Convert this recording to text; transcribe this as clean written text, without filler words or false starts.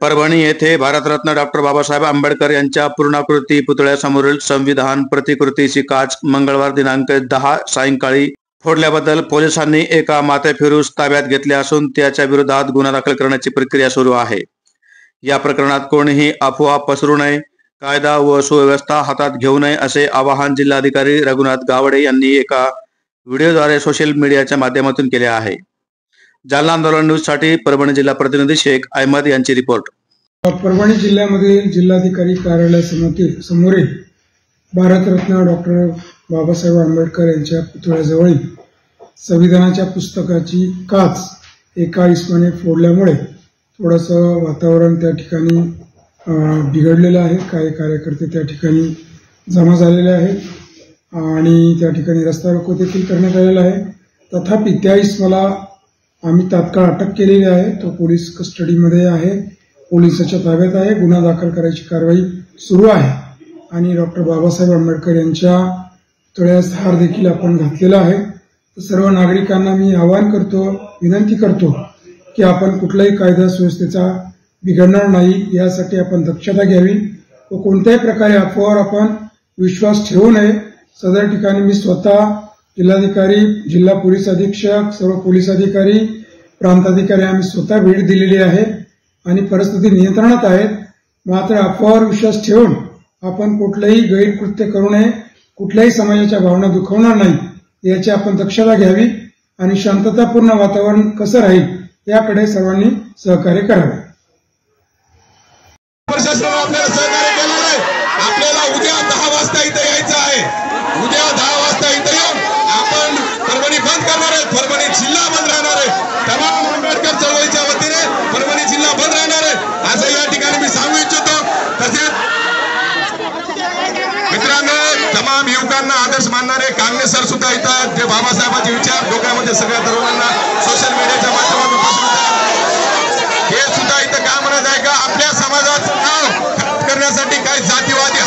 परभणी येथे भारतरत्न डॉक्टर बाबासाहेब आंबेडकर यांच्या पूर्णाकृती पुतळ्यासमोरील संविधान प्रतिकृतीची काच मंगळवार दिनांक 10 सायंकाळी फोडल्याबद्दल पोलिसांनी एका माथेफिरूस ताब्यात घेतले असून त्याच्या विरोधात गुन्हा दाखल करण्याची प्रक्रिया सुरू आहे। या प्रकरणात कोणीही अफवा पसरू नये, कायदा व सुव्यवस्था हातात घेऊ नये असे आवाहन जिल्हाधिकारी रघुनाथ गावडे यांनी एका व्हिडिओद्वारे सोशल मीडियाच्या माध्यमातून केले आहे। जालना आंदोलन न्यूज साठी परभणी जिल्हा प्रतिनिधी शेख अहमद यांची रिपोर्ट। परभणी जिल्ह्यामध्ये जिल्हाधिकारी कार्यालयासमोरील भारतरत्न डॉक्टर बाबासाहेब आंबेडकर यांच्या पुतळ्याजवळील संविधानाच्या पुस्तकाची काच एका इसमाने फोडल्यामुळे थोडंसं वातावरण त्या ठिकाणी बिघडलेलं आहे। काही कार्यकर्ते त्या ठिकाणी जमा झालेले आहेत आणि त्या ठिकाणी रस्ता रोको देखील करण्यात आलेला आहे। तथापि त्या इसमाला आम्ही तात्काळ अटक केलेली आहे। तो पोलीस कस्टडीमध्ये आहे, पोलिसाच्या ताब्यात आहे। गुन्हा दाखल करायची कारवाई सुरू आहे आणि डॉक्टर बाबासाहेब आंबेडकर यांच्या पुतळ्यास हार देखील आपण घातलेला आहे। तर सर्व नागरिकांना मी आवाहन करतो, विनंती करतो की आपण कुठल्याही कायदा सुव्यवस्थेचा बिघडणार नाही यासाठी आपण दक्षता घ्यावी व कोणत्याही प्रकारे अफवावर आपण विश्वास ठेवू नये। सदर ठिकाणी मी स्वतः जिल्हाधिकारी, जिल्हा पोलीस अधीक्षक, सर्व पोलीस अधिकारी, प्रांत अधिकारी आम्ही स्वतः भेट दिलेली आहे आणि परिस्थिती नियंत्रणात आहे। मात्र अफवावर विश्वास ठेवून आपण कुठलेही गैरकृत्य करू नये, कुठल्याही समाजाच्या भावना दुखवणार नाही याची आपण दक्षता घ्यावी आणि शांततापूर्ण वातावरण कसं राहील याकडे सर्वांनी सहकार्य करावे। प्रशासनाने आपल्याला सहकार्य केलं आहे। आपल्याला उद्या 10 वाजता इथे यायचं आहे। उद्या 10 वाजता इथे येऊन आपण परभणी बंद करणार आहे। परभणी जिल्हा बंद राहणार आहे। तमाम आंबेडकर चळवळीच्या वतीने परभणी जिल्हा बंद राहणार आहे असं या ठिकाणी मी सांगू इच्छितो। तसेच मित्रांनो, तमाम युवकांना आदर्श मानणारे कांगणे सर सुद्धा इथं जे बाबासाहेबांचे विचार डोक्यामध्ये सगळ्या तरुणांना सोशल मीडियाच्या माध्यमातून पसरवतात। हे सुद्धा इथं काय म्हणत आहे का आपल्या समाजाचं नाव करण्यासाठी काही जातीवादी